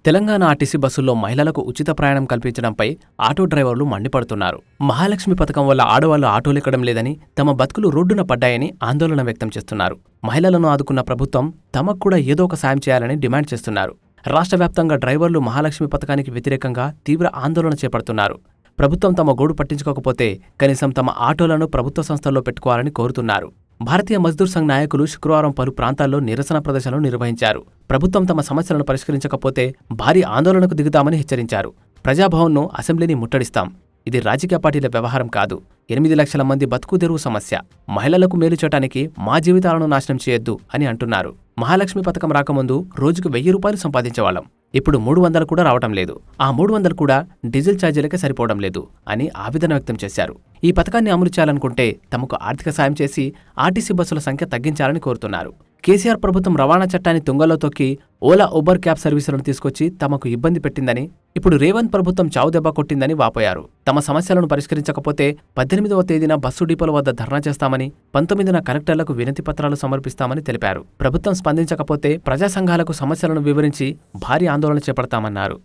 Telangana RTC బస్సుల్లో మహిళలకు ఉచిత ప్రయాణం కల్పించడంపై ఆటో డ్రైవర్లు మండిపడుతున్నారు. మహాలక్ష్మి పథకం వల్ల ఆడవాళ్లు ఆటోలెక్కడం లేదని, తమ బతుకులు రోడ్డున పడ్డాయని ఆందోళన వ్యక్తం చేస్తున్నారు. మహిళలను ఆదుకున్న ప్రభుత్వం తమకు కూడా ఏదో ఒక సాయం చేయాలని డిమాండ్ చేస్తున్నారు. రాష్ట్ర వ్యాప్తంగా డ్రైవర్లు మహాలక్ష్మి పథకానికి వ్యతిరేకంగా తీవ్ర ఆందోళన చేపడుతున్నారు. ప్రభుత్వం తమ గోడు పట్టించుకోకపోతే కనీసం తమ ఆటోలను ప్రభుత్వ సంస్థల్లో పెట్టుకోవాలని కోరుతున్నారు. భారతీయ మజ్దూర్ సంఘ్ నాయకులు శుక్రవారం పలు ప్రాంతాల్లో నిరసన ప్రదర్శనలు నిర్వహించారు. ప్రభుత్వం తమ సమస్యలను పరిష్కరించకపోతే భారీ ఆందోళనకు దిగుతామని హెచ్చరించారు. ప్రజాభవన్ను, అసెంబ్లీని ముట్టడిస్తాం. ఇది రాజకీయ పార్టీల వ్యవహారం కాదు. 8 లక్షల మంది బతుకుదెరువు సమస్య. మహిళలకు మేలు చేయడానికి మా జీవితాలను నాశనం చేయొద్దు అని అంటున్నారు. మహాలక్ష్మి పథకం రాకముందు రోజుకు 1000 రూపాయలు సంపాదించేవాళ్ళం. ఇప్పుడు 300 కూడా రావటం లేదు. ఆ 300 కూడా డీజిల్ ఛార్జీలకే సరిపోవడం లేదు అని ఆవేదన వ్యక్తం చేశారు. ఈ పథకాన్ని అమలు చేయాలనుకుంటే తమకు ఆర్థిక సాయం చేసి ఆర్టీసీ బస్సుల సంఖ్య తగ్గించాలని కోరుతున్నారు. కేసీఆర్ ప్రభుత్వం రవాణా చట్టాన్ని తుంగలో తొక్కి ఓలా, ఉబర్ క్యాబ్ సర్వీసులను తీసుకొచ్చి తమకు ఇబ్బంది పెట్టిందని, ఇప్పుడు రేవంత్ ప్రభుత్వం చావుదెబ్బ కొట్టిందని వాపోయారు. తమ సమస్యలను పరిష్కరించకపోతే 18వ తేదీన బస్సు డిపోల వద్ద ధర్నా చేస్తామని, 19న కలెక్టర్లకు వినతి పత్రాలు సమర్పిస్తామని తెలిపారు. ప్రభుత్వం స్పందించకపోతే ప్రజా సంఘాలకు సమస్యలను వివరించి భారీ ఆందోళన చేపడతామన్నారు.